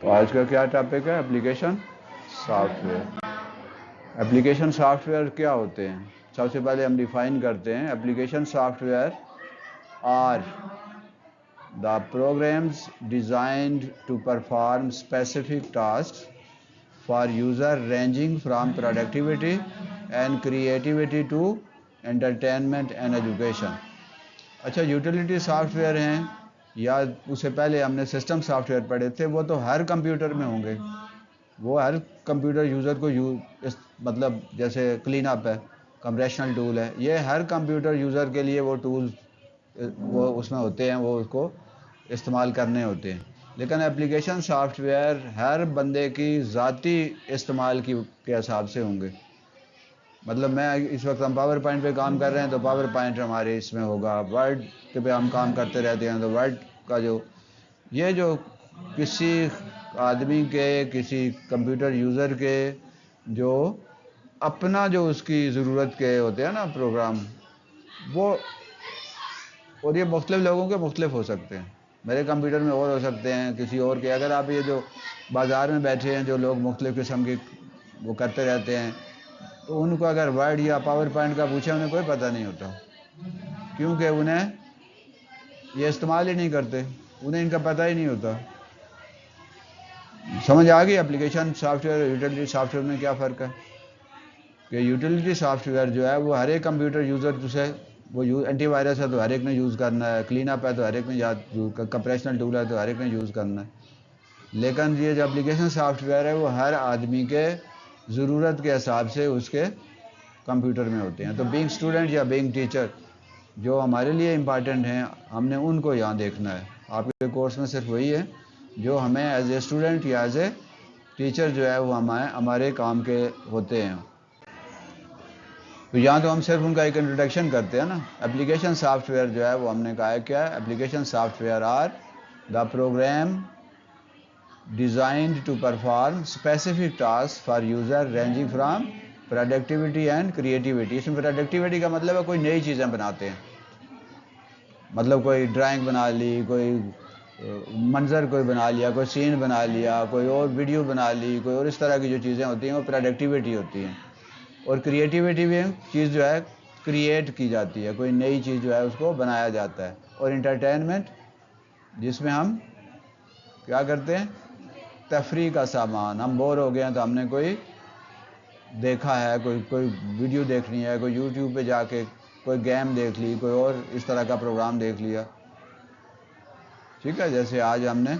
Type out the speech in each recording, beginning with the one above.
تو آج کا کیا ٹاپک ہے؟ Application soft where. Application software کیا ہوتے ہیں؟ سب سے پہلے ہم ڈیفائن کرتے ہیں۔ Application software are the programs designed to perform specific task for user ranging from productivity and creativity to entertainment and education. اچھا، یوٹیلیٹی سافٹ ویئر ہیں یا اس سے پہلے ہم نے سسٹم سافٹ ویئر پڑھے تھے، وہ تو ہر کمپیوٹر میں ہوں گے۔ وہ ہر کمپیوٹر یوزر کو مطلب جیسے کلین اپ ہے، کمپریشنل ٹول ہے، یہ ہر کمپیوٹر یوزر کے لیے وہ ٹول وہ اس میں ہوتے ہیں، وہ اس کو استعمال کرنے ہوتے ہیں۔ لیکن اپلیکیشن سافٹ ویئر ہر بندے کی ذاتی استعمال کے حساب سے ہوں گے۔ مطلب میں اس وقت ہم پاور پوائنٹ پہ کام کر رہے ہیں تو پاور پوائنٹ ہمارے اس میں ہوگا، ورڈ پہ ہم کام کرتے رہتے ہیں تو ورڈ کا جو کسی آدمی کے، کسی کمپیوٹر یوزر کے جو اپنا جو اس کی ضرورت کے ہوتے ہیں نا پروگرام، وہ اور یہ مختلف لوگوں کے مختلف ہو سکتے ہیں۔ میرے کمپیوٹر میں اور ہو سکتے ہیں، کسی اور کے۔ اگر آپ یہ جو بازار میں بیٹھے ہیں جو لوگ مختلف قسم کی وہ کرتے رہتے ہیں، تو ان کو اگر ورڈ یا پاور پوائنٹ کا پوچھے انہیں کوئی پتہ نہیں ہوتا، کیونکہ انہیں یہ استعمال ہی نہیں کرتے، انہیں ان کا پتہ ہی نہیں ہوتا۔ سمجھ آ گئی اپلیکیشن سافٹ ویئر اور یوٹیلیٹی سافٹ ویئر میں کیا فرق ہے؟ کہ یوٹیلیٹی سافٹ ویئر جو ہے وہ ہر ایک کمپیوٹر یوزر جسے وہ اینٹی وائرس ہے تو ہر ایک نے یوز کرنا ہے، کلین اپ ہے تو ہر ایک نے یوز، کمپریشنل ٹول ہے تو ہر ایک نے یوز کرنا ہے۔ لیکن یہ جو اپلیکیشن سافٹ ویئر ہے وہ ہر آدمی کے ضرورت کے حساب سے اس کے کمپیوٹر میں ہوتے ہیں۔ تو بینگ اسٹوڈنٹ یا بینگ ٹیچر جو ہمارے لیے امپارٹنٹ ہیں، ہم نے ان کو یہاں دیکھنا ہے۔ آپ کے کورس میں صرف وہی ہے جو ہمیں ایز اے اسٹوڈنٹ یا ایز اے ٹیچر جو ہے وہ ہمارے کام کے ہوتے ہیں۔ تو یہاں تو ہم صرف ان کا ایک انٹروڈکشن کرتے ہیں نا۔ اپلیکیشن سافٹ ویئر جو ہے وہ ہم نے کہا ہے کیا ہے؟ Application software are the program designed to perform specific task for user ranging from productivity and creativity. اس میں پروڈکٹیوٹی کا مطلب ہے کوئی نئی چیزیں بناتے ہیں، مطلب کوئی ڈرائنگ بنا لی، کوئی منظر کوئی بنا لیا، کوئی سین بنا لیا، کوئی اور ویڈیو بنا لی، کوئی اور اس طرح کی جو چیزیں ہوتی ہیں وہ پروڈکٹیوٹی ہوتی ہیں۔ اور کریٹیوٹی بھی چیز جو ہے کریٹ کی جاتی ہے، کوئی نئی چیز جو ہے اس کو بنایا جاتا ہے۔ اور انٹرٹینمنٹ جس میں ہم کیا کرتے ہیں؟ تفریح کا سامان۔ ہم بور ہو گئے ہیں تو ہم نے کوئی دیکھا ہے، کوئی ویڈیو دیکھنی ہے، کوئی یوٹیوب پہ جا کے کوئی گیم دیکھ لی، کوئی اور اس طرح کا پروگرام دیکھ لیا، ٹھیک ہے۔ جیسے آج ہم نے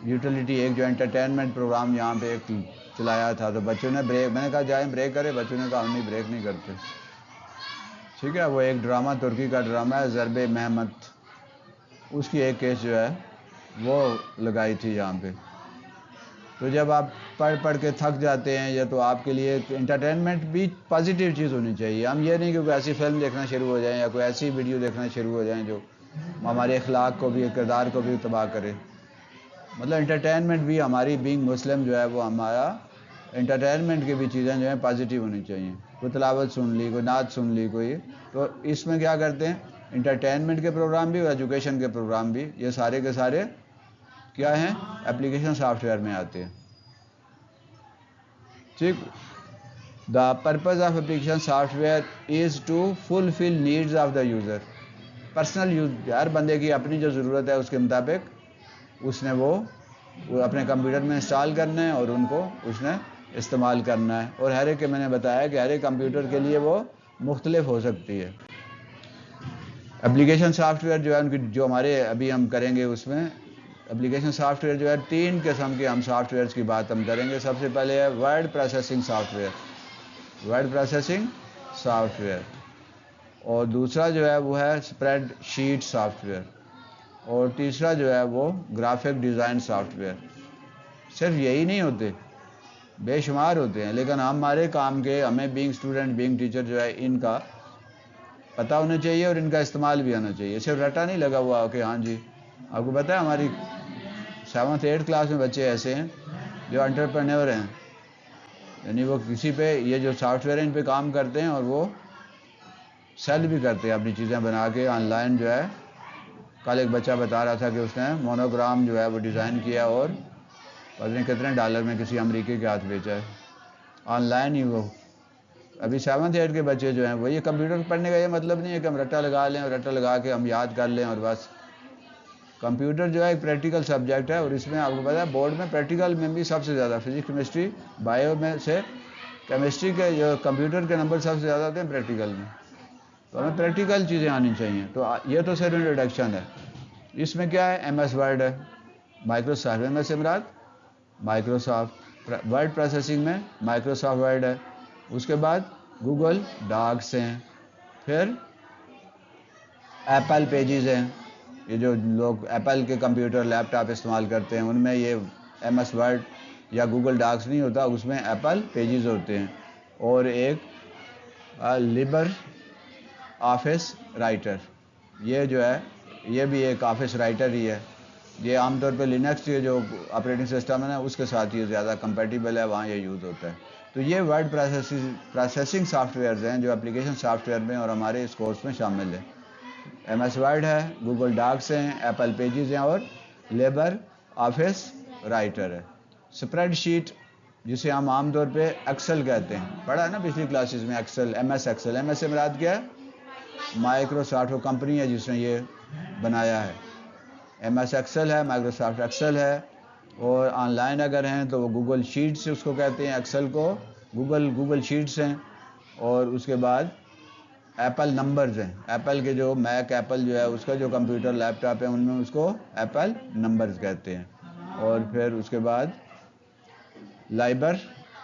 یوٹیلیٹی ایک جو انٹرٹینمنٹ پروگرام یہاں پہ ایک چلایا تھا، تو بچوں نے بریک، میں نے کہا جائیں بریک کرے، بچوں نے کہا ہم نہیں بریک نہیں کرتے، ٹھیک ہے۔ وہ ایک ڈرامہ، ترکی کا ڈرامہ ہے ضرب محمد، اس کی ایک کیس جو ہے وہ لگائی تھی یہاں پہ۔ تو جب آپ پڑھ کے تھک جاتے ہیں یا تو آپ کے لیے انٹرٹینمنٹ بھی پازیٹیو چیز ہونی چاہیے۔ ہم یہ نہیں کہ کوئی ایسی فلم دیکھنا شروع ہو جائیں یا کوئی ایسی ویڈیو دیکھنا شروع ہو جائیں جو ہمارے اخلاق کو بھی، کردار کو بھی تباہ کرے۔ مطلب انٹرٹینمنٹ بھی ہماری بینگ مسلم جو ہے وہ ہمارا انٹرٹینمنٹ کی بھی چیزیں جو ہیں پازیٹیو ہونی چاہیے۔ کوئی تلاوت سن لی، کوئی نعت سن لی، کوئی، تو اس میں کیا کرتے ہیں؟ انٹرٹینمنٹ کے پروگرام بھی اور ایجوکیشن کے پروگرام بھی، یہ سارے کے سارے کیا ہیں؟ اپلیکیشن سافٹ ویئر میں آتے ہیں، ٹھیک۔ The purpose of application software is to fulfil needs of the user. Personal use, ہر بندے کی اپنی جو ضرورت ہے اس کے مطابق اس نے وہ اپنے کمپیوٹر میں انسٹال کرنا ہے اور ان کو اس نے استعمال کرنا ہے۔ اور ہر ایک کے میں نے بتایا کہ ہر ایک کمپیوٹر کے لیے وہ مختلف ہو سکتی ہے۔ اپلیکیشن سافٹ ویئر جو ہے ان کی جو ہمارے ابھی ہم کریں گے اس میں اپلیکیشن سافٹ ویئر جو ہے تین قسم کے ہم سافٹ ویئرز کی بات ہم کریں گے۔ سب سے پہلے ہے word processing soft where, word processing soft where, اور دوسرا جو ہے وہ ہے اسپریڈ شیٹ سافٹ ویئر، اور تیسرا جو ہے وہ گرافک ڈیزائن سافٹ ویئر۔ صرف یہی نہیں ہوتے، بے شمار ہوتے ہیں، لیکن ہمارے کام کے ہمیں بینگ اسٹوڈنٹ، بینگ ٹیچر جو ہے ان کا پتہ ہونا چاہیے اور ان کا استعمال بھی ہونا چاہیے۔ صرف رٹا نہیں لگا ہوا کہ ہاں جی۔ آپ کو پتہ ہے ہماری 7th 8th کلاس میں بچے ایسے ہیں جو انٹرپرینور ہیں، یعنی وہ کسی پہ یہ جو سافٹ ویئر ان پہ کام کرتے ہیں اور وہ سیل بھی کرتے ہیں اپنی چیزیں بنا کے آن لائن جو ہے۔ کل ایک بچہ بتا رہا تھا کہ اس نے مونوگرام جو ہے وہ ڈیزائن کیا اور پتہ نہیں کتنے ڈالر میں کسی امریکی کے ہاتھ بیچا ہے آن لائن ہی. وہ ابھی 7th 8th کے بچے جو ہیں وہ یہ کمپیوٹر پڑھنے کا یہ مطلب نہیں ہے کہ ہم رٹا لگا لیں اور رٹا لگا کے ہم یاد کر لیں اور بس. کمپیوٹر جو ہے ایک پریکٹیکل سبجیکٹ ہے اور اس میں آپ کو پتا ہے بورڈ میں پریکٹیکل میں بھی سب سے زیادہ فزکس کیمسٹری بایو میں سے کیمسٹری کے جو کمپیوٹر کے نمبر سب سے زیادہ ہوتے ہیں پریکٹیکل میں. تو ہمیں پریکٹیکل چیزیں آنی چاہیے. تو یہ تو صرف انٹروڈکشن ہے. اس میں کیا ہے ایم ایس ورڈ ہے, مائکروسافٹ ایم ایس امراد مائکروسافٹ ورڈ پروسیسنگ میں مائکروسافٹ ورڈ ہے. اس کے بعد گوگل ڈاکس ہیں, پھر ایپل پیجز ہیں. یہ جو لوگ ایپل کے کمپیوٹر لیپ ٹاپ استعمال کرتے ہیں ان میں یہ ایم ایس ورڈ یا گوگل ڈاکس نہیں ہوتا, اس میں ایپل پیجز ہوتے ہیں. اور ایک لیبر آفس رائٹر, یہ جو ہے یہ بھی ایک آفس رائٹر ہی ہے. یہ عام طور پہ لینکس کے جو آپریٹنگ سسٹم ہے نا اس کے ساتھ یہ زیادہ کمپیٹیبل ہے, وہاں یہ یوز ہوتا ہے. تو یہ ورڈ پروسیسنگ سافٹ ویئرز ہیں جو اپلیکیشن سافٹ ویئر میں اور ہمارے اس کورس میں شامل ہیں. ایم ایس ورڈ ہے, گوگل ڈاکس ہیں, ایپل پیجز ہیں اور لیبر آفس رائٹر ہے. اسپریڈ شیٹ جسے ہم عام طور پہ ایکسل کہتے ہیں, پڑھا ہے نا پچھلی کلاسز میں ایکسل, ایم ایس ایکسل. ایم ایس سے مراد کیا ہے مائکروسافٹ, وہ کمپنی ہے جس نے یہ بنایا ہے. ایم ایس ایکسل ہے, مائکروسافٹ ایکسل ہے. اور آن لائن اگر ہیں تو وہ گوگل شیٹس اس کو کہتے ہیں, ایکسل کو گوگل شیٹس ہیں. اور اس کے بعد ایپل نمبرز ہیں, ایپل کے جو میک ایپل جو ہے اس کا جو کمپیوٹر لیپ ٹاپ ہے ان میں اس کو ایپل نمبرز کہتے ہیں. اور پھر اس کے بعد لائبر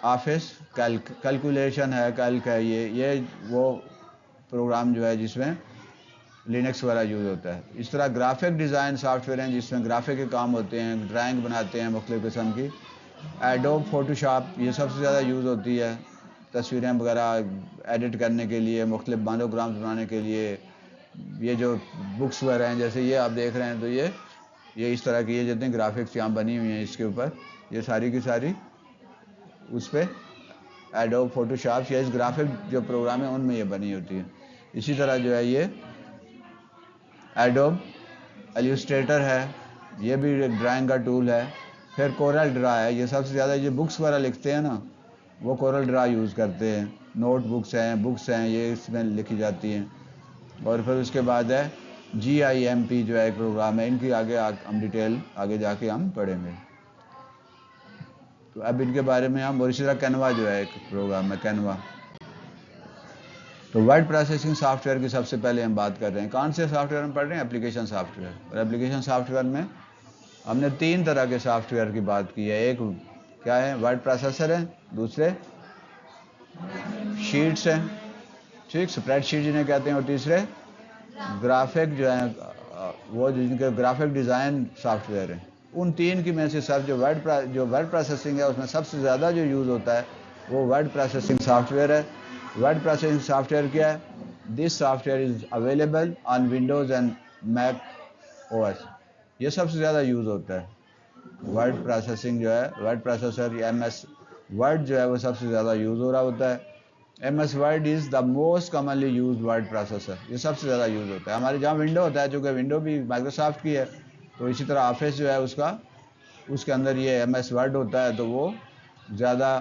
آفس کیلکولیشن ہے, کیلک ہے. یہ وہ پروگرام جو ہے جس میں لینکس وغیرہ یوز ہوتا ہے. اس طرح گرافک ڈیزائن سافٹ ویئر ہیں جس میں گرافک کے کام ہوتے ہیں, ڈرائنگ بناتے ہیں مختلف قسم کی. ایڈوب فوٹوشاپ یہ سب سے زیادہ یوز ہوتی ہے تصویریں وغیرہ ایڈٹ کرنے کے لیے, مختلف مونوگرامز بنانے کے لیے. یہ جو بکس وغیرہ ہیں جیسے یہ آپ دیکھ رہے ہیں تو یہ اس طرح کی یہ جتنی گرافکس یہاں بنی ہوئی ہیں اس کے اوپر یہ ساری کی ساری اس پہ ایڈوب فوٹوشاپ یا اس گرافک جو پروگرام ہے ان میں یہ بنی ہوتی ہے. اسی طرح جو ہے یہ ایڈوب ایلوسٹریٹر ہے, یہ بھی ایک ڈرائنگ کا ٹول ہے. پھر کورل ڈرا ہے, یہ سب سے زیادہ یہ بکس وغیرہ لکھتے ہیں نا وہ کورل ڈرا یوز کرتے ہیں. نوٹ بکس ہیں یہ اس میں لکھی جاتی ہیں. اور پھر اس کے بعد ہے GIMP جو ہے ایک پروگرام ہے, ان کی آگے ہم ڈیٹیل آگے جا کے ہم پڑھیں گے. تو اب ان کے بارے میں ہم, اور اسی طرح کینوا جو ہے ایک پروگرام ہے کینوا. تو ورڈ پروسیسنگ سافٹ ویئر کی سب سے پہلے ہم بات کر رہے ہیں. کون سے سافٹ ویئر ہم پڑھ رہے ہیں؟ Application soft where. اور اپلیکیشن سافٹ ویئر میں ہم نے 3 طرح کے سافٹ ویئر کی بات کی ہے. ایک کیا ہے ورڈ پروسیسر ہے, دوسرے شیٹس ہیں, ٹھیک اسپریڈ شیٹ جنہیں کہتے ہیں, اور تیسرے گرافک جو ہیں وہ جن کے گرافک ڈیزائن سافٹ ویئر ہیں. ان 3 کی میں سے سب جو ورڈ پروسیسنگ ہے اس میں سب سے زیادہ جو یوز ہوتا ہے وہ ورڈ پروسیسنگ سافٹ ویئر ہے. ورڈ پروسیسنگ سافٹ ویئر کیا ہے؟ This software is available on Windows and Mac O S. یہ سب سے زیادہ یوز ہوتا ہے. ورڈ پروسیسنگ جو ہے ورڈ پروسیسر یا ایم ایس ورڈ جو ہے وہ سب سے زیادہ یوز ہو رہا ہوتا ہے. M S word is the most commonly used word processor. یہ سب سے زیادہ یوز ہوتا ہے. ہمارے جہاں ونڈو ہوتا ہے, چونکہ ونڈو بھی مائکروسافٹ کی ہے تو اسی طرح آفس جو ہے اس کے اندر یہ ایم ایس ورڈ ہوتا ہے, تو وہ زیادہ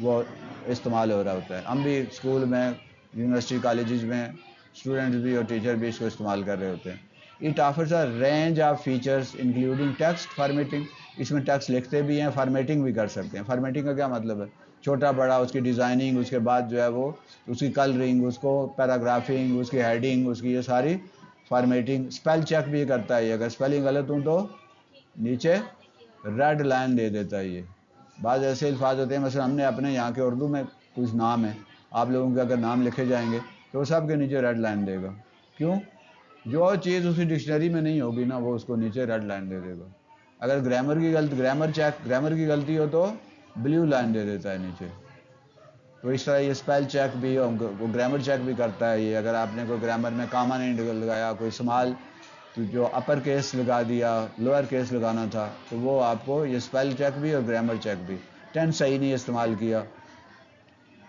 وہ استعمال ہو رہا ہوتا ہے. ہم بھی اسکول میں, یونیورسٹی, کالجز میں اسٹوڈنٹس بھی اور ٹیچر بھی اس کو استعمال کر رہے ہوتے ہیں. It offers a range of features including text formatting. اس میں ٹیکسٹ لکھتے بھی ہیں, فارمیٹنگ بھی کر سکتے ہیں. فارمیٹنگ کا کیا مطلب ہے؟ چھوٹا بڑا اس کی ڈیزائننگ, اس کے بعد جو ہے وہ اس کی کلرنگ, اس کو پیراگرافنگ, اس کی ہیڈنگ, اس کی یہ ساری فارمیٹنگ. اسپیل چیک بھی کرتا ہے, اگر اسپیلنگ غلط ہوں تو نیچے ریڈ لائن دے دیتا ہے. یہ بعض ایسے الفاظ ہوتے ہیں, مثلا ہم نے اپنے یہاں کے اردو میں کچھ نام ہے, آپ لوگوں کے اگر نام لکھے جائیں گے تو وہ سب کے نیچے ریڈ لائن دے گا. کیوں؟ جو چیز اسی ڈکشنری میں نہیں ہوگی نا وہ اس کو نیچے ریڈ لائن دے دے گا. اگر گرامر کی غلطی ہو تو بلیو لائن دے دیتا ہے نیچے. تو اس طرح یہ اسپیل چیک بھی, وہ گرامر چیک بھی کرتا ہے. یہ اگر آپ نے کوئی گرامر میں کاما نہیں لگایا, کوئی اسمال تو جو اپر کیس لگا دیا, لوئر کیس لگانا تھا, تو وہ آپ کو یہ اسپیل چیک بھی اور گرامر چیک بھی. ٹینس صحیح نہیں استعمال کیا.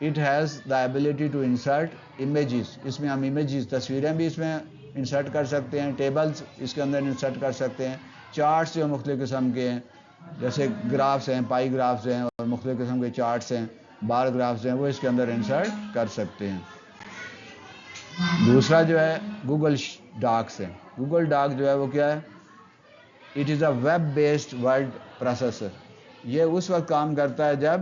It has the ability to insert images. اس میں ہم امیجز تصویریں بھی اس میں انسرٹ کر سکتے ہیں, ٹیبلز اس کے اندر انسرٹ کر سکتے ہیں, چارٹس جو مختلف قسم کے ہیں, جیسے گرافس ہیں، پائی گرافس ہیں اور مختلف قسم کے چارٹس ہیں، بار گرافس ہیں، وہ اس کے اندر انسرٹ کر سکتے ہیں۔ دوسرا جو ہے گوگل ڈاکس ہے۔ گوگل ڈاک جو ہے وہ کیا ہے؟ It is a web based word processor. یہ اس وقت کام کرتا ہے جب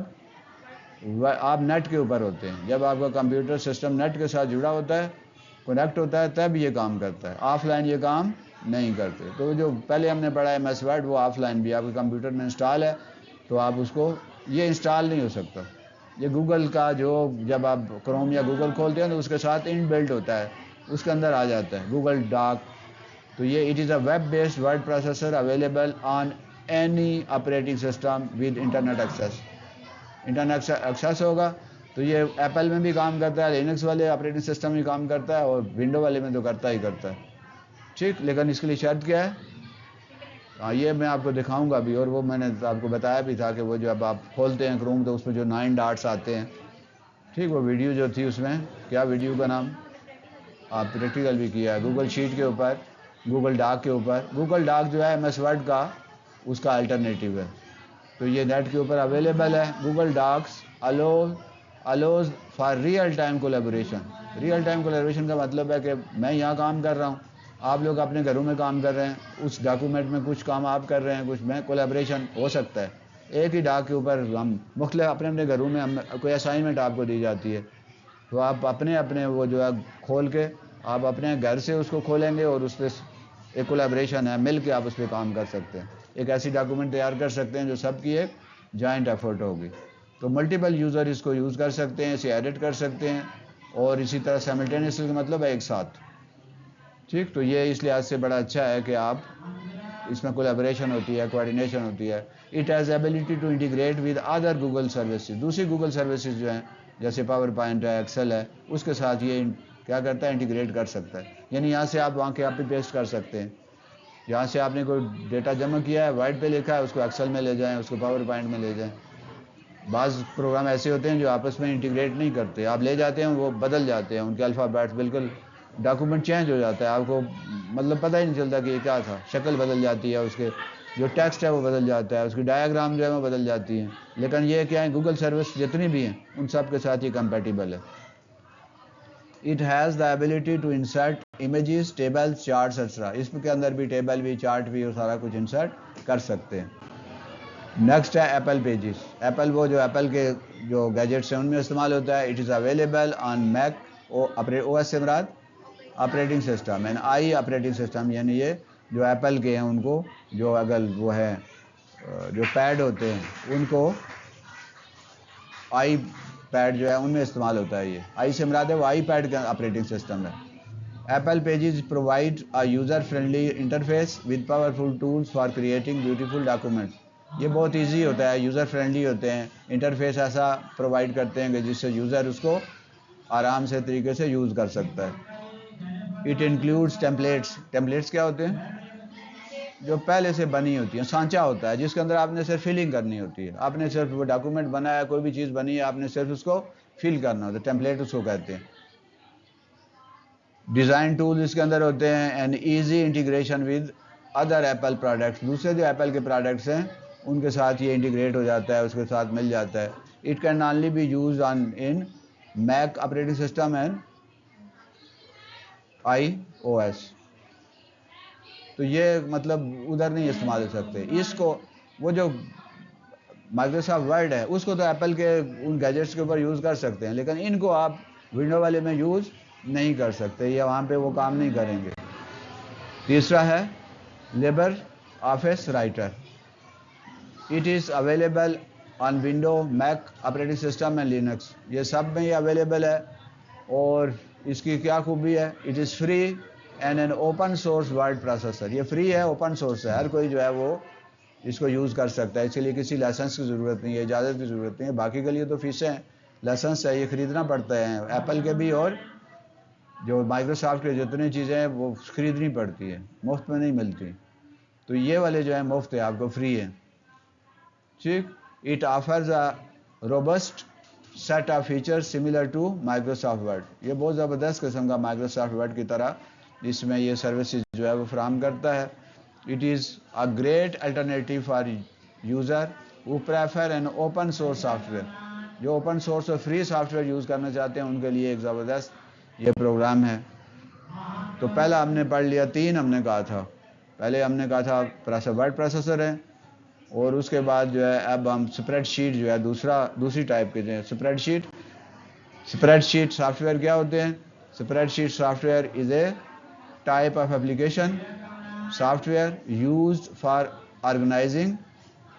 آپ نیٹ کے اوپر ہوتے ہیں، جب آپ کا کمپیوٹر سسٹم نیٹ کے ساتھ جڑا ہوتا ہے، کنیکٹ ہوتا ہے، تب یہ کام کرتا ہے۔ آف لائن یہ کام نہیں کرتے۔ تو جو پہلے ہم نے پڑھا ہے MS Word، وہ آف لائن بھی آپ کے کمپیوٹر میں انسٹال ہے، تو آپ اس کو، یہ انسٹال نہیں ہو سکتا۔ یہ گوگل کا جو جب آپ کروم یا گوگل کھولتے ہیں تو اس کے ساتھ ان بلٹ ہوتا ہے، اس کے اندر آ جاتا ہے گوگل ڈاک۔ تو یہ it is a web based word processor available on any operating system with internet access. Internet access ہوگا تو یہ ایپل میں بھی کام کرتا ہے، لینکس والے آپریٹنگ سسٹم میں کام کرتا ہے، اور ونڈو والے میں تو کرتا ہی کرتا ہے، ٹھیک۔ لیکن اس کے لیے شرط کیا ہے؟ یہ میں آپ کو دکھاؤں گا ابھی، اور وہ میں نے آپ کو بتایا بھی تھا کہ وہ جب آپ کھولتے ہیں کروم تو اس میں جو 9 ڈاٹس آتے ہیں، ٹھیک۔ وہ ویڈیو جو تھی اس میں، کیا ویڈیو کا نام آپ پریکٹیکل بھی کیا ہے، گوگل شیٹ کے اوپر، گوگل ڈاک کے اوپر۔ گوگل ڈاک جو ہے MS Word کا اس کا الٹرنیٹیو ہے، تو یہ نیٹ کے اوپر اویلیبل ہے۔ Google Docs allows for real time collaboration. Real time collaboration کا مطلب ہے کہ میں یہاں کام کر رہا ہوں، آپ لوگ اپنے گھروں میں کام کر رہے ہیں، اس ڈاکومنٹ میں کچھ کام آپ کر رہے ہیں، کچھ میں، کولیبوریشن ہو سکتا ہے۔ ایک ہی ڈاک کے اوپر ہم مختلف اپنے گھروں میں کوئی اسائنمنٹ آپ کو دی جاتی ہے، تو آپ اپنے وہ جو ہے کھول کے آپ اپنے گھر سے اس کو کھولیں گے، اور اس پہ ایک کولیبریشن ہے، مل کے آپ اس پہ کام کر سکتے ہیں، ایک ایسی ڈاکومنٹ تیار کر سکتے ہیں جو سب کی ایک جوائنٹ ایفرٹ ہوگی۔ تو ملٹیپل یوزر اس کو یوز کر سکتے ہیں، اسے ایڈٹ کر سکتے ہیں، اور اسی طرح سائملٹینیسلی کا مطلب ہے ایک ساتھ، ٹھیک۔ تو یہ اس لحاظ سے بڑا اچھا ہے کہ آپ اس میں کولیبریشن ہوتی ہے، کوآرڈینیشن ہوتی ہے۔ It has ability to integrate with other Google services. دوسری گوگل سروسز جو ہیں جیسے پاور پوائنٹ ہے، ایکسل ہے، اس کے ساتھ یہ کیا کرتا ہے؟ انٹیگریٹ کر سکتا ہے۔ یعنی یہاں سے آپ وہاں کے آپ پیسٹ کر سکتے ہیں، یہاں سے آپ نے کوئی ڈیٹا جمع کیا ہے، وائٹ پہ لکھا ہے، اس کو ایکسل میں لے جائیں، اس کو پاور پوائنٹ میں لے جائیں۔ بعض پروگرام ایسے ہوتے ہیں جو آپس میں انٹیگریٹ نہیں کرتے، آپ لے جاتے ہیں وہ بدل جاتے ہیں، ان کے الفابیٹس بالکل، ڈاکومنٹ چینج ہو جاتا ہے، آپ کو مطلب پتہ ہی نہیں چلتا کہ یہ کیا تھا، شکل بدل جاتی ہے، اس کے جو ٹیکسٹ ہے وہ بدل جاتا ہے، اس کی ڈایاگرام جو ہے وہ بدل جاتی ہے۔ لیکن یہ کیا ہے؟ گوگل سروس جتنی بھی ہیں ان سب کے ساتھ یہ کمپیٹیبل ہے۔ It has the ability to insert images, tables, charts etcetera. اس کے اندر بھی ٹیبل بھی، چارٹ بھی، اور سارا کچھ انسرٹ کر سکتے ہیں۔ نیکسٹ ہے ایپل پیجز۔ ایپل وہ جو ایپل کے جو گیجٹس ہیں ان میں استعمال ہوتا ہے۔ It is available on Mac O S سے مراد operating system and I operating system, یعنی یہ جو ایپل کے ہیں ان کو جو اگر وہ ہے جو پیڈ ہوتے ہیں ان کو آئی پیڈ جو ہے ان میں استعمال ہوتا ہے۔ یہ آئی سے مراد ہے وہ آئی پیڈ کا آپریٹنگ سسٹم ہے۔ Apple pages provide a user friendly interface with powerful tools for creating beautiful documents. یہ بہت ایزی ہوتا ہے، یوزر فرینڈلی ہوتے ہیں، انٹرفیس ایسا پرووائڈ کرتے ہیں کہ جس سے یوزر اس کو آرام سے طریقے سے یوز کر سکتا ہے۔ It includes templates. ٹیمپلیٹس کیا ہوتے ہیں؟ جو پہلے سے بنی ہوتی ہیں، سانچہ ہوتا ہے جس کے اندر آپ نے صرف فلنگ کرنی ہوتی ہے، آپ نے صرف وہ ڈاکومنٹ بنایا ہے، کوئی بھی چیز بنی ہے، آپ نے صرف اس کو فل کرنا ہوتا ہے، ٹیمپلیٹ اس کو کہتے ہیں۔ ڈیزائن ٹول اس کے اندر ہوتے ہیں، and easy integration with other Apple products. دوسرے جو ایپل کے پروڈکٹس ہیں ان کے ساتھ یہ انٹیگریٹ ہو جاتا ہے، اس کے ساتھ مل جاتا ہے۔ It can only be use on in Mac operating system and iOS. تو یہ مطلب ادھر نہیں استعمال ہو سکتے۔ اس کو وہ جو مائکروسافٹ ورڈ ہے اس کو تو ایپل کے ان گیجٹس کے اوپر یوز کر سکتے ہیں، لیکن ان کو آپ ونڈو والے میں یوز نہیں کر سکتے، یا وہاں پہ وہ کام نہیں کریں گے۔ تیسرا ہے labour office writer. It is available on window, make operating system and Linux. یہ سب میں یہ اویلیبل ہے، اور اس کی کیا خوبی ہے؟ It is free and an open source word processor. یہ فری ہے، اوپن سورس ہے، ہر کوئی جو ہے وہ اس کو یوز کر سکتا ہے، اس کے لیے کسی لائسنس کی ضرورت نہیں ہے، اجازت کی ضرورت نہیں ہے۔ باقی کے لیے تو فیسیں ہیں، لائسنس ہے، یہ خریدنا پڑتا ہے، ایپل کے بھی اور جو مائکروسافٹ کے جتنی چیزیں ہیں وہ خریدنی پڑتی ہے، مفت میں نہیں ملتی۔ تو یہ والے جو ہیں مفت ہے، آپ کو فری ہے، ٹھیک۔ It offers a robust set of features similar to Microsoft Word. یہ بہت زبردست قسم کا مائکروسافٹ ورڈ کی طرح اس میں یہ سروسز جو ہے وہ فراہم کرتا ہے۔ It is a great alternative for user who prefer an open source software. جو اوپن سورس اور فری سافٹ ویئر یوز کرنا چاہتے ہیں ان کے لیے ایک زبردست یہ پروگرام ہے. تو پہلا ہم نے پڑھ لیا 3 ہم نے کہا تھا. پہلے ہم نے کہا تھا ورڈ پروسیسر ہے, اور اس کے بعد جو ہے اب ہم اسپریڈ شیٹ جو ہے دوسری ٹائپ کے جو ہے اسپریڈ شیٹ سافٹ ویئر کیا ہوتے ہیں. Spreadsheet software is a type of application software used for organising,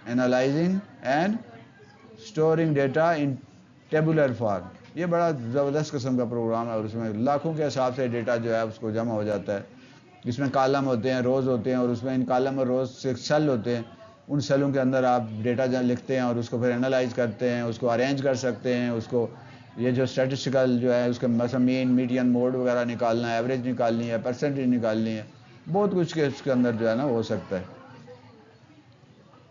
analysing and storing data in tabular form. یہ بڑا زبردست قسم کا پروگرام ہے, اور اس میں لاکھوں کے حساب سے ڈیٹا جو ہے اس کو جمع ہو جاتا ہے. اس میں کالم ہوتے ہیں, روز ہوتے ہیں, اور اس میں ان کالم اور روز سے سیل ہوتے ہیں. ان سیلوں کے اندر آپ ڈیٹا لکھتے ہیں اور اس کو پھر انالائز کرتے ہیں, اس کو ارینج کر سکتے ہیں. اس کو یہ جو اسٹیٹسٹیکل جو ہے اس کے مثلا مین میڈین موڈ وغیرہ نکالنا ہے, ایوریج نکالنی ہے, پرسنٹیج نکالنی ہے, بہت کچھ کے اس کے اندر جو ہے نا ہو سکتا ہے.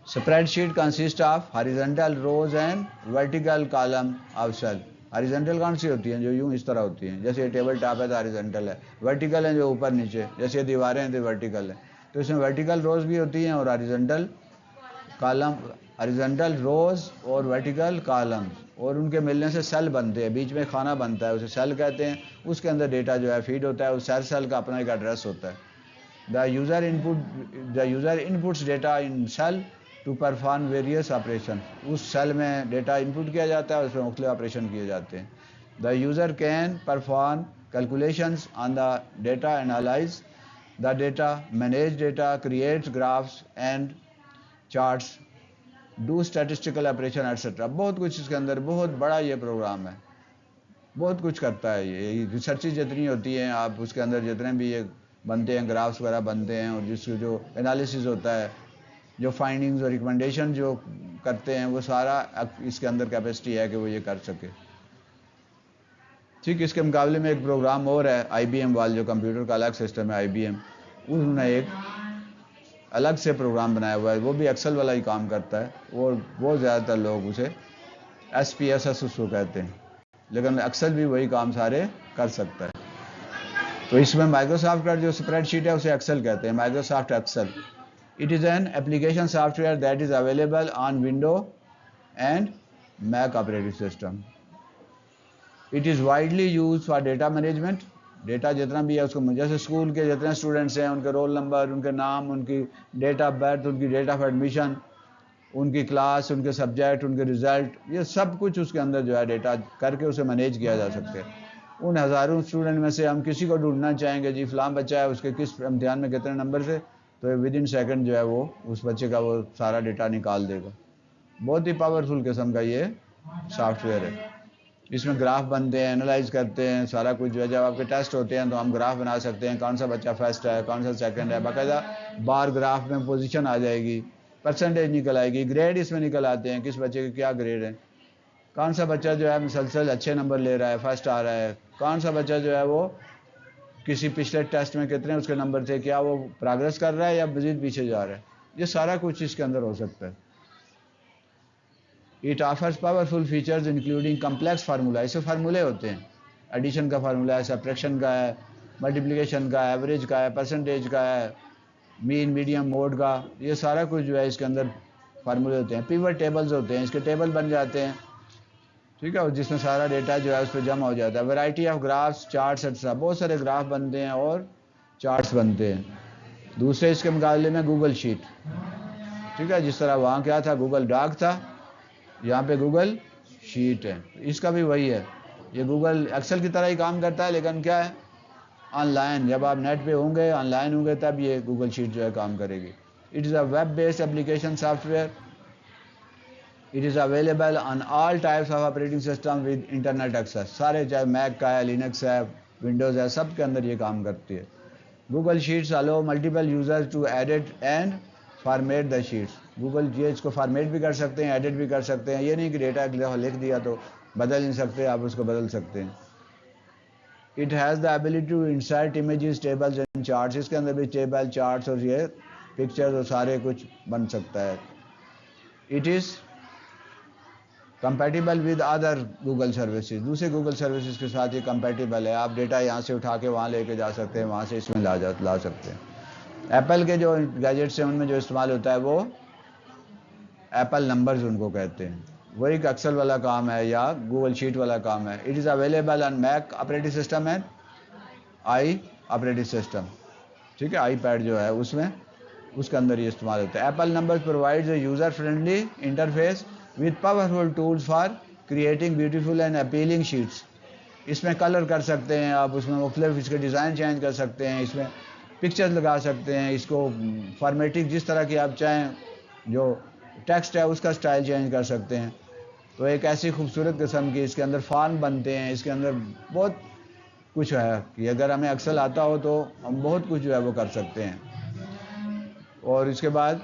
Spreadsheet consist of horizontal rows and vertical column of cell. Horizontal کون سی ہوتی ہیں؟ جو یوں اس طرح ہوتی ہیں, جیسے یہ ٹیبل ٹاپ ہے تو ہاریزنٹل ہے. ورٹیکل ہیں جو اوپر نیچے, جیسے یہ دیواریں ہیں تو ورٹیکل ہے. تو اس میں ورٹیکل روز بھی ہوتی ہیں اور ہاریزنٹل کالم, ہاریزنٹل روز اور ورٹیکل کالم, اور ان کے ملنے سے سیل بنتے ہیں, بیچ میں کھانا بنتا ہے, اسے سیل کہتے ہیں. اس کے اندر ڈیٹا جو ہے فیڈ ہوتا ہے, اس سیل کا اپنا ایک ایڈریس ہوتا ہے. The user inputs data in cell to perform various operation. اس سیل میں ڈیٹا انپٹ کیا جاتا ہے اور اس میں مختلف آپریشن کیے جاتے ہیں. The user can perform calculations on the data, analyse the data, manage data, create graphs and charts, do statistical operation etcetera. بہت کچھ اس کے اندر, بہت بڑا یہ پروگرام ہے, بہت کچھ کرتا ہے. یہ ریسرچز جتنی ہوتی ہیں آپ اس کے اندر جتنے بھی یہ بنتے ہیں, گرافس وغیرہ بنتے ہیں, اور جس کو جو انالیسز ہوتا ہے, جو فائنڈنگز اور ریکمنڈیشن جو کرتے ہیں, وہ سارا اس کے اندر کیپیسٹی ہے کہ وہ یہ کر سکے. ٹھیک, اس کے مقابلے میں ایک پروگرام اور ہے آئی بی ایم والے, جو کمپیوٹر کا الگ سسٹم ہے آئی بی ایم, انہوں نے ایک الگ سے پروگرام بنایا ہوا ہے. وہ بھی ایکسل والا ہی کام کرتا ہے, اور بہت زیادہ تر لوگ اسے ایس پی ایس ایس اس کو کہتے ہیں, لیکن ایکسل بھی وہی کام سارے کر سکتا ہے. تو اس میں مائکروسافٹ کا جو اسپریڈ شیٹ ہے اسے ایکسل کہتے ہیں, Microsoft Excel. It is an application software that is available on window and Mac operating system. It is widely use for data management. Data جتنا بھی ہے اس کو, جیسے اسکول کے جتنے اسٹوڈنٹس ہیں ان کے رول نمبر, ان کے نام, ان کی ڈیٹ آف برتھ, ان کی ڈیٹ آف ایڈمیشن, ان کی کلاس, ان کے سبجیکٹ, ان کے رزلٹ, یہ سب کچھ اس کے اندر جو ہے ڈیٹا کر کے اسے مینیج کیا جا سکتا ہے. ان ہزاروں اسٹوڈنٹ میں سے ہم کسی کو ڈھونڈنا چاہیں گے, جی فلاں بچہ ہے, اس کے کس امتحان میں کتنے نمبر سے, تو ود ان سیکنڈ جو ہے وہ اس بچے کا وہ سارا ڈیٹا نکال دے گا. بہت ہی پاورفل قسم کا یہ سافٹ ویئر ہے. اس میں گراف بنتے ہیں, انالائز کرتے ہیں, سارا کچھ جو ہے. جب آپ کے ٹیسٹ ہوتے ہیں تو ہم گراف بنا سکتے ہیں, کون سا بچہ فرسٹ ہے, کون سا سیکنڈ ہے, باقاعدہ بار گراف میں پوزیشن آ جائے گی, پرسنٹیج نکل آئے گی, گریڈ اس میں نکل آتے ہیں, کس بچے کے کیا گریڈ ہے, کون سا بچہ جو ہے مسلسل اچھے نمبر لے رہا ہے, فرسٹ آ رہا ہے, کون سا بچہ جو ہے وہ کسی پچھلے ٹیسٹ میں کتنے اس کے نمبر تھے, کیا وہ پروگریس کر رہا ہے یا مزید پیچھے جا رہا ہے. یہ سارا کچھ اس کے اندر ہو سکتا ہے. It offers powerful features including complex formula. اس سے فارمولے ہوتے ہیں, ایڈیشن کا فارمولا ہے, سبٹریکشن کا ہے, ملٹیپلیکیشن کا ہے, ایوریج کا ہے, پرسنٹیج کا ہے, مین میڈیم موڈ کا, یہ سارا کچھ جو ہے اس کے اندر فارمولے ہوتے ہیں. پیوٹ ٹیبلز ہوتے ہیں, اس کے ٹیبل بن جاتے ہیں, ٹھیک ہے, اور جس میں سارا ڈیٹا جو ہے اس پہ جمع ہو جاتا ہے. Variety of graphs, charts etcetera, بہت سارے گراف بنتے ہیں اور چارٹس بنتے ہیں. دوسرے اس کے مقابلے میں گوگل شیٹ, ٹھیک ہے, جس طرح وہاں کیا تھا, گوگل ڈاک تھا, یہاں پہ گوگل شیٹ ہے. اس کا بھی وہی ہے, یہ گوگل ایکسل کی طرح ہی کام کرتا ہے, لیکن کیا ہے, آن لائن. جب آپ نیٹ پہ ہوں گے, آن لائن ہوں گے, تب یہ گوگل شیٹ جو ہے کام کرے گی. It is a web based application soft where. It is available on all types of operating system with internet access. سارے, چاہے میک کا ہے, لینکس ہے, ونڈوز ہے, سب کے اندر یہ کام کرتی ہے. Google sheets allow multiple users to edit and format the sheets. Google اس کو فارمیٹ بھی کر سکتے ہیں, ایڈٹ بھی کر سکتے ہیں. یہ نہیں کہ ڈیٹا لکھ دیا تو بدل نہیں سکتے, آپ اس کو بدل سکتے ہیں. It has the ability to insert images, tables and charts. اس کے اندر بھی ٹیبل, چارٹس اور یہ پکچرز اور سارے کچھ بن سکتا ہے. It is compatible with other Google services. دوسرے گوگل سروسز کے ساتھ یہ کمپیٹیبل ہے. آپ ڈیٹا یہاں سے اٹھا کے وہاں لے کے جا سکتے ہیں, وہاں سے اس میں لا سکتے ہیں. ایپل کے جو گیجٹس ہیں ان میں جو استعمال ہوتا ہے وہ ایپل نمبرز ان کو کہتے ہیں. وہ ایک ایکسل والا کام ہے یا گوگل شیٹ والا کام ہے. It is available on make operating system and I operating system. ٹھیک ہے, آئی پیڈ جو ہے اس کے اندر یہ استعمال ہوتا ہے. Apple number provides a user friendly interface with powerful tools for creating beautiful and appealing sheets. اس میں کلر کر سکتے ہیں آپ, اس میں مختلف اس کے ڈیزائن چینج کر سکتے ہیں, اس میں پکچر لگا سکتے ہیں, اس کو فارمیٹنگ جس طرح کی آپ چاہیں, جو ٹیکسٹ ہے اس کا سٹائل چینج کر سکتے ہیں. تو ایک ایسی خوبصورت قسم کی اس کے اندر فارم بنتے ہیں, اس کے اندر بہت کچھ ہے کہ اگر ہمیں ایکسل آتا ہو تو ہم بہت کچھ جو ہے وہ کر سکتے ہیں. اور اس کے بعد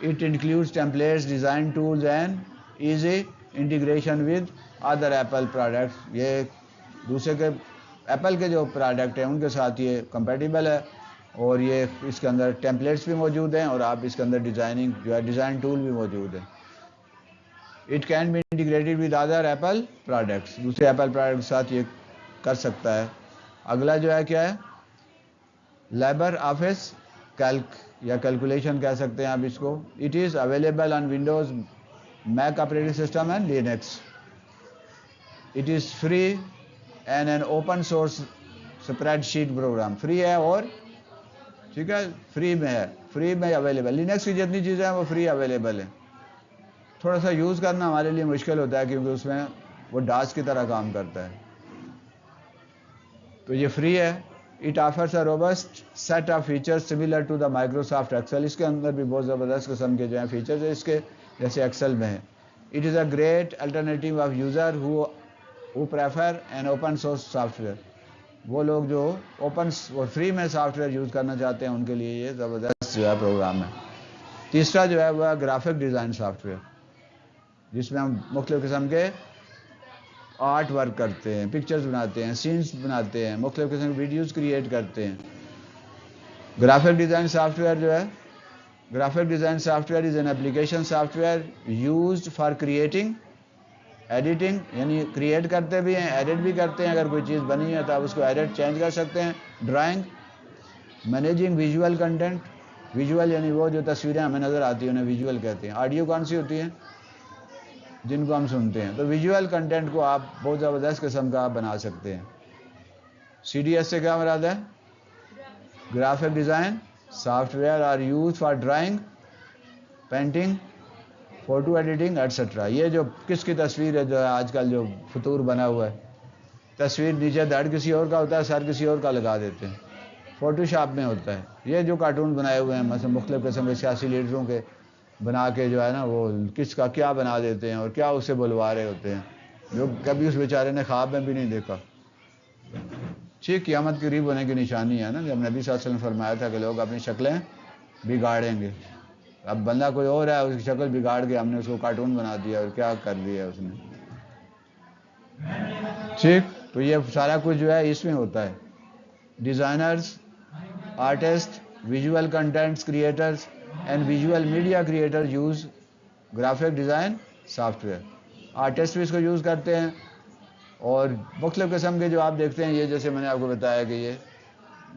it includes templates, design tools and easy integration with other Apple products. یہ دوسرے کے ایپل کے جو پروڈکٹ ہیں ان کے ساتھ یہ کمپیٹیبل ہے, اور یہ اس کے اندر ٹیمپلیٹس بھی موجود ہیں, اور آپ اس کے اندر ڈیزائننگ جو ہے ڈیزائن ٹول بھی موجود ہے. It can be integrated with other Apple products. دوسرے ایپل پروڈکٹ کے ساتھ یہ کر سکتا ہے. اگلا جو ہے کیا ہے, لیبر آفس کیلک یا کیلکولیشن کہہ سکتے ہیں آپ اس کو. It is available on Windows, Mac operating system and Linux. It is free and an open source spreadsheet program. Free ہے اور ٹھیک ہے, فری میں ہے, فری میں اویلیبل. لینکس کی جتنی چیزیں ہیں وہ فری اویلیبل ہیں. تھوڑا سا یوز کرنا ہمارے لیے مشکل ہوتا ہے کیونکہ اس میں وہ ڈاس کی طرح کام کرتا ہے. تو یہ فری ہے. It offers a robust set of features similar to the Microsoft Excel. اس کے اندر بھی بہت زبردست قسم کے جو ہیں فیچرز ہیں اس کے, جیسے ایکسل میں ہیں. It is a great alternative of user who prefer N open source soft where. وہ لوگ جو اوپن اور فری میں سافٹ ویئر یوز کرنا چاہتے ہیں ان کے لیے یہ زبردست جو ہے پروگرام ہے. تیسرا جو ہے وہ گرافک ڈیزائن سافٹ ویئر, جس میں ہم مختلف قسم کے آرٹ ورک کرتے ہیں, پکچرز بناتے ہیں, سینس بناتے ہیں, مختلف قسم کی ویڈیوز کریٹ کرتے ہیں. گرافک ڈیزائن سافٹ ویئر جو ہے, graphic design software is an application software used for creating editing, یعنی کریٹ کرتے بھی ہیں, ایڈٹ بھی کرتے ہیں. اگر کوئی چیز بنی ہے تو آپ اس کو ایڈٹ چینج کر سکتے ہیں. Drawing, managing visual content. Visual یعنی وہ جو تصویریں ہمیں نظر آتی ہیں انہیں ویژول کہتے ہیں. آڈیو کون سی ہوتی ہیں جن کو ہم سنتے ہیں. تو ویژول کنٹینٹ کو آپ بہت زبردست قسم کا آپ بنا سکتے ہیں. سی ڈی ایس سے کیا مراد ہے, graphic design software are use for drawing, painting, photo editing etcetera. یہ جو کس کی تصویر ہے جو ہے آج کل جو فطور بنا ہوا ہے, تصویر نیچے دھڑ کسی اور کا ہوتا ہے, سر کسی اور کا لگا دیتے ہیں, فوٹو شاپ میں ہوتا ہے. یہ جو کارٹون بنائے ہوئے ہیں مثلا مختلف قسم کے سیاسی لیڈروں کے بنا کے جو ہے نا وہ کس کا کیا بنا دیتے ہیں اور کیا اسے بلوا رہے ہوتے ہیں, جو کبھی اس بیچارے نے خواب میں بھی نہیں دیکھا. ٹھیک, قیامت قریب ہونے کی نشانی ہے نا, جب نبی صلی اللہ علیہ وسلم فرمایا تھا کہ لوگ اپنی شکلیں بگاڑیں گے. اب بندہ کوئی اور ہے, اس کی شکل بگاڑ کے ہم نے اس کو کارٹون بنا دیا اور کیا کر دیا اس نے. ٹھیک, تو یہ سارا کچھ جو ہے اس میں ہوتا ہے. Designers, artist, visual contends creators and visual media creator use graphic design soft where. Artist بھی اس کو یوز کرتے ہیں, اور مختلف قسم کے جو آپ دیکھتے ہیں یہ جیسے میں نے آپ کو بتایا کہ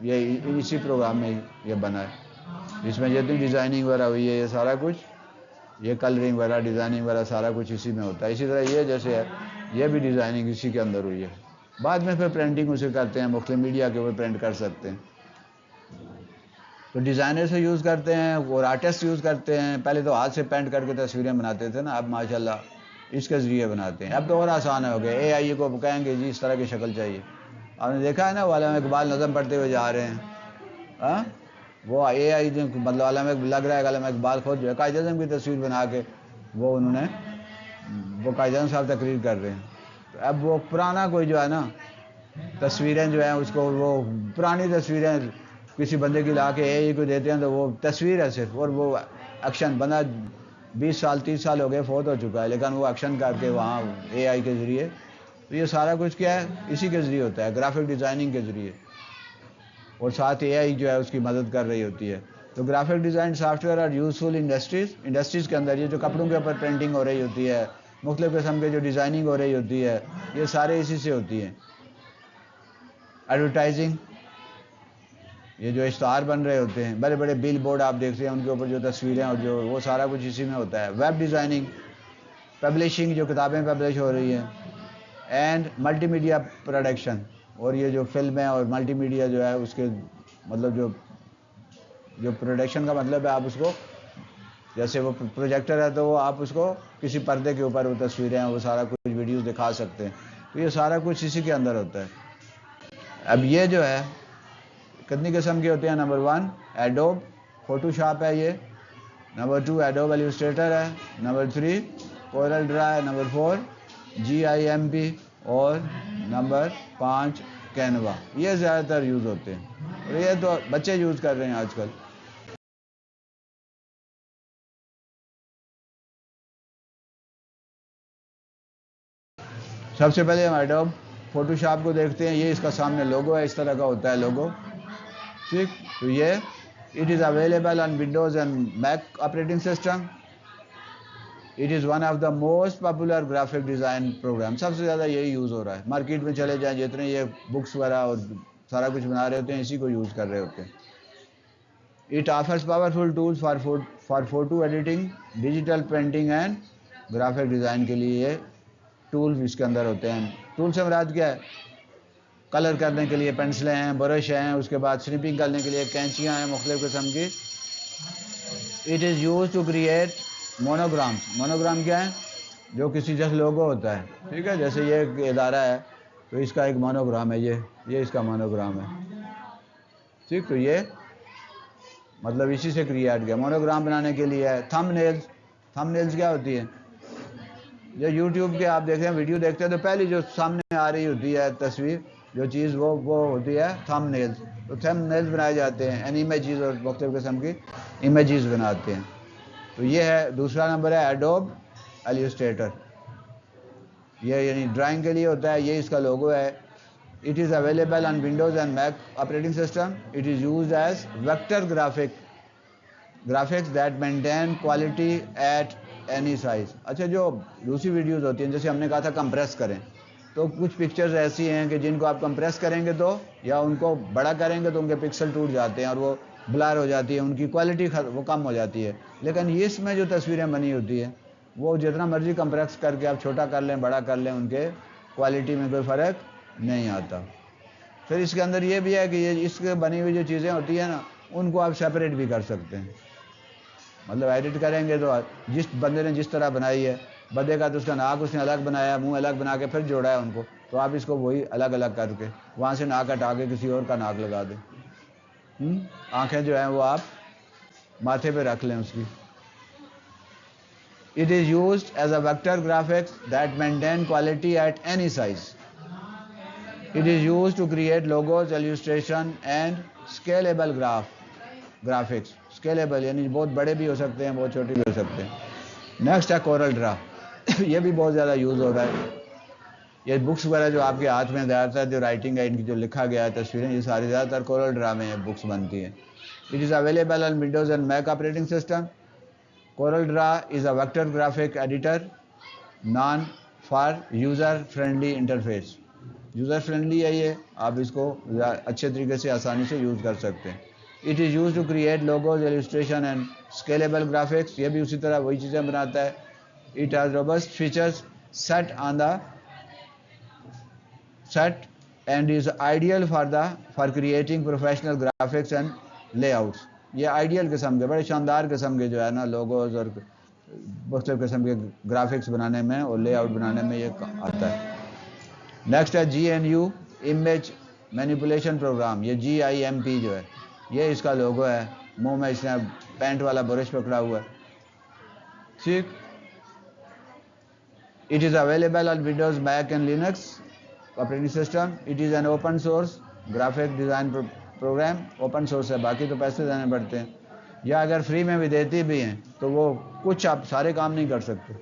یہ اسی پروگرام میں یہ بنا ہے, جس میں جتنی ڈیزائننگ وغیرہ ہوئی ہے یہ سارا کچھ, یہ کلرنگ وغیرہ ڈیزائننگ وغیرہ سارا کچھ اسی میں ہوتا ہے. اسی طرح یہ جیسے ہے یہ بھی ڈیزائننگ اسی کے اندر ہوئی ہے. بعد میں پھر پرنٹنگ اسے کرتے ہیں, مختلف میڈیا کے اوپر پرنٹ کر سکتے ہیں. تو ڈیزائنر سے یوز کرتے ہیں اور آرٹسٹ یوز کرتے ہیں. پہلے تو ہاتھ سے پینٹ کر کے تصویریں بناتے تھے نا, اب ماشاءاللہ اس کے ذریعے بناتے ہیں. اب تو اور آسان ہو گیا, اے آئی کو کہیں گے جی اس طرح کی شکل چاہیے. آپ نے دیکھا ہے نا وہ علامہ اقبال نظم پڑھتے ہوئے جا رہے ہیں, وہ اے آئی مطلب علامہ لگ رہا ہے کہ علامہ اقبال خود جو ہے قائد اعظم کی تصویر بنا کے وہ انہوں نے وہ قائد اعظم صاحب تقریر کر رہے ہیں. تو اب وہ پرانا کوئی جو ہے نا تصویریں جو ہیں اس کو وہ پرانی تصویریں کسی بندے کی لا کے اے آئی کو دیتے ہیں تو وہ تصویر ہے صرف, اور وہ ایکشن بندہ 20 سال 30 سال ہو گئے فوت ہو چکا ہے, لیکن وہ ایکشن کر کے وہاں اے آئی کے ذریعے. تو یہ سارا کچھ کیا ہے اسی کے ذریعے ہوتا ہے, گرافک ڈیزائننگ کے ذریعے, اور ساتھ اے آئی جو ہے اس کی مدد کر رہی ہوتی ہے. تو graphic design software are useful industries کے اندر. یہ جو کپڑوں کے اوپر پرنٹنگ ہو رہی ہوتی ہے, مختلف قسم کے جو ڈیزائننگ ہو رہی ہوتی ہے, یہ سارے اسی سے ہوتی ہیں. ایڈورٹائزنگ, یہ جو اشتہار بن رہے ہوتے ہیں، بڑے بڑے بل بورڈ آپ دیکھتے ہیں، ان کے اوپر جو تصویریں اور جو وہ سارا کچھ اسی میں ہوتا ہے. ویب ڈیزائننگ، پبلشنگ، جو کتابیں پبلش ہو رہی ہیں، اینڈ ملٹی میڈیا پروڈکشن، اور یہ جو فلمیں اور ملٹی میڈیا جو ہے اس کے مطلب جو پروڈکشن کا مطلب ہے، آپ اس کو جیسے وہ پروجیکٹر ہے تو وہ آپ اس کو کسی پردے کے اوپر وہ تصویریں وہ سارا کچھ ویڈیوز دکھا سکتے ہیں. تو یہ سارا کچھ اسی کے اندر ہوتا ہے. اب یہ جو ہے کتنی قسم کے ہوتے ہیں؟ نمبر 1 ایڈوب فوٹو شاپ ہے یہ، نمبر 2 ایڈوب ایلوسٹریٹر ہے، نمبر 3 کورل ڈرا ہے، نمبر 4 GIMP، اور نمبر 5 کینوا. یہ زیادہ تر یوز ہوتے ہیں اور یہ تو بچے یوز کر رہے ہیں آج کل. سب سے پہلے ہم ایڈوب فوٹو شاپ کو دیکھتے ہیں. یہ اس کا سامنے لوگو ہے، اس طرح کا ہوتا ہے لوگو. ٹھیک، تو یہ it is available on Windows and Mac operating system. It is one of the most popular graphic design program. سب سے زیادہ یہی یوز ہو رہا ہے. مارکیٹ میں چلے جائیں جتنے یہ بکس وغیرہ اور سارا کچھ بنا رہے ہوتے ہیں اسی کو یوز کر رہے ہوتے ہیں. It offers powerful tools for photo editing, digital printing and graphic design کے لیے یہ ٹولز اس کے اندر ہوتے ہیں. ٹول سے مراد کیا ہے؟ کلر کرنے کے لیے پینسلیں ہیں، برش ہیں، اس کے بعد سنیپنگ کرنے کے لیے کینچیاں ہیں مختلف قسم کی. It is use to create monograms. Monogram کیا ہے؟ جو کسی جیسے لوگو ہوتا ہے. ٹھیک ہے، جیسے یہ ایک ادارہ ہے تو اس کا ایک مونوگرام ہے، یہ اس کا مونوگرام ہے. ٹھیک، تو یہ مطلب اسی سے کریٹ کیا. مونوگرام بنانے کے لیے ہے. تھم نیلز. تھم نیلز کیا ہوتی ہے؟ جو یوٹیوب کے آپ دیکھتے ہیں ویڈیو دیکھتے ہیں تو پہلی جو سامنے آ رہی ہوتی ہے تصویر جو چیز وہ ہوتی ہے تھم نیلز. تو تھم نیلز بنائے جاتے ہیں، امیجز اور مختلف قسم کی امیجز بناتے ہیں. تو یہ ہے دوسرا نمبر ہے ایڈوب ایلوسٹریٹر. یہ یعنی ڈرائنگ کے لیے ہوتا ہے. یہ اس کا لوگو ہے. It is available on Windows and Mac operating system. It is used as vector graphics that maintain quality at any size. اچھا، جو دوسری ویڈیوز ہوتی ہیں جیسے ہم نے کہا تھا کمپریس کریں، تو کچھ پکچرز ایسی ہیں کہ جن کو آپ کمپریس کریں گے تو یا ان کو بڑا کریں گے تو ان کے پکسل ٹوٹ جاتے ہیں اور وہ بلر ہو جاتی ہے، ان کی کوالٹی وہ کم ہو جاتی ہے. لیکن اس میں جو تصویریں بنی ہوتی ہیں وہ جتنا مرضی کمپریس کر کے آپ چھوٹا کر لیں بڑا کر لیں ان کے کوالٹی میں کوئی فرق نہیں آتا. پھر اس کے اندر یہ بھی ہے کہ یہ اس کے بنی ہوئی جو چیزیں ہوتی ہیں نا ان کو آپ سیپریٹ بھی کر سکتے ہیں. مطلب ایڈٹ کریں گے تو جس بندے نے جس طرح بنائی ہے، بندے کا تو اس کا ناک اس نے الگ بنایا، منہ الگ بنا کے پھر جوڑا ہے ان کو، تو آپ اس کو وہی الگ الگ کر کے وہاں سے ناک ہٹا کے کسی اور کا ناک لگا دیں. آنکھیں جو ہیں وہ آپ ماتھے پہ رکھ لیں اس کی. It is used as a vector graphics that maintain quality at any size. It is use to create logos, illustration and scalable graphics. Scalable یعنی بہت بڑے بھی ہو سکتے ہیں، بہت چھوٹے بھی ہو سکتے ہیں. نیکسٹ ہے کورل ڈرا. یہ بھی بہت زیادہ یوز ہو رہا ہے. یہ بکس وغیرہ جو آپ کے ہاتھ میں زیادہ تر جو رائٹنگ ہے ان کی جو لکھا گیا ہے تصویریں یہ ساری زیادہ تر کورل ڈرا میں بکس بنتی ہیں. It is available on Windows and Mac operating system. Corel Draw is a vector graphic editor known for user friendly interface. User friendly ہے یہ، آپ اس کو اچھے طریقے سے آسانی سے یوز کر سکتے ہیں. It is use to create logos, illustration and scalable graphics. یہ بھی اسی طرح وہی چیزیں بناتا ہے. It has robust features set on the set and is ideal for creating professional graphics and layouts. یہ آئیڈیل قسم کے بڑے شاندار قسم کے جو ہے نا لوگوز اور مختلف قسم کے گرافکس بنانے میں اور لے آؤٹ بنانے میں یہ آتا ہے. نیکسٹ ہے GNU امیج مینیپولیشن پروگرام. یہ GIMP جو ہے یہ اس کا لوگو ہے. منہ میں اس نے پینٹ والا برش پکڑا ہوا ہے. ٹھیک. It is available on Windows, Mac and Linux operating system. It is an open source graphic design program. Open source ہے، باقی تو پیسے دینے پڑتے ہیں، یا اگر فری میں بھی دیتی بھی ہیں تو وہ کچھ آپ سارے کام نہیں کر سکتے.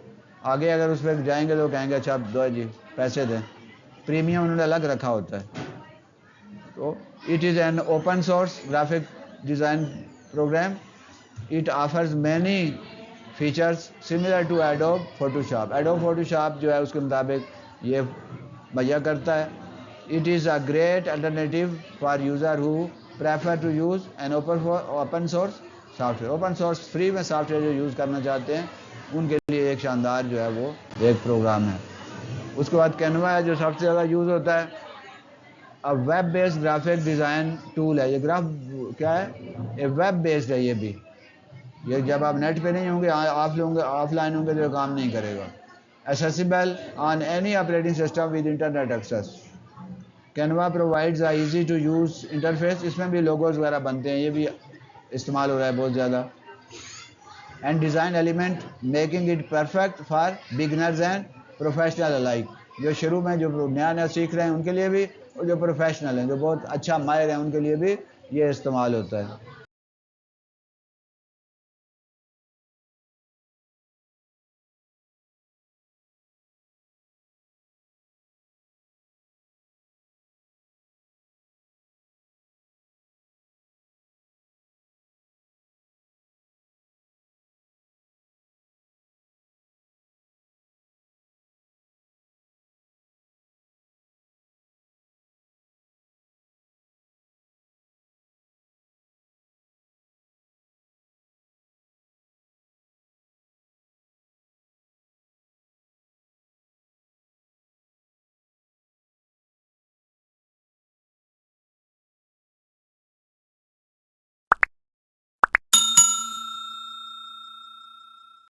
آگے اگر اس پہ جائیں گے تو کہیں گے اچھا آپ دو جی پیسے دیں. پریمیم انہوں نے الگ رکھا ہوتا ہے. تو it is an open source graphic design program. It offers many features similar to Adobe Photoshop. Adobe Photoshop جو ہے اس کے مطابق یہ مہیا کرتا ہے. It is a great alternative for user who prefer to use an open source software. Open source free میں سافٹ ویئر جو یوز کرنا چاہتے ہیں ان کے لیے ایک شاندار جو ہے وہ ایک پروگرام ہے. اس کے بعد کینوا ہے جو سب سے زیادہ یوز ہوتا ہے. اب web based graphic design tool ہے. یہ کیا ہے؟ یہ ویب بیسڈ ہے. یہ بھی یہ جب آپ نیٹ پہ نہیں ہوں گے آف لائن ہوں گے تو یہ کام نہیں کرے گا. Accessible on any operating system with internet access. Canva provides a easy to use interface. اس میں بھی لوگوز وغیرہ بنتے ہیں. یہ بھی استعمال ہو رہا ہے بہت زیادہ. And design element making it perfect for beginners and professional alike. جو شروع میں جو نیا سیکھ رہے ہیں ان کے لیے بھی اور جو پروفیشنل ہیں جو بہت اچھا ماہر ہیں ان کے لیے بھی یہ استعمال ہوتا ہے.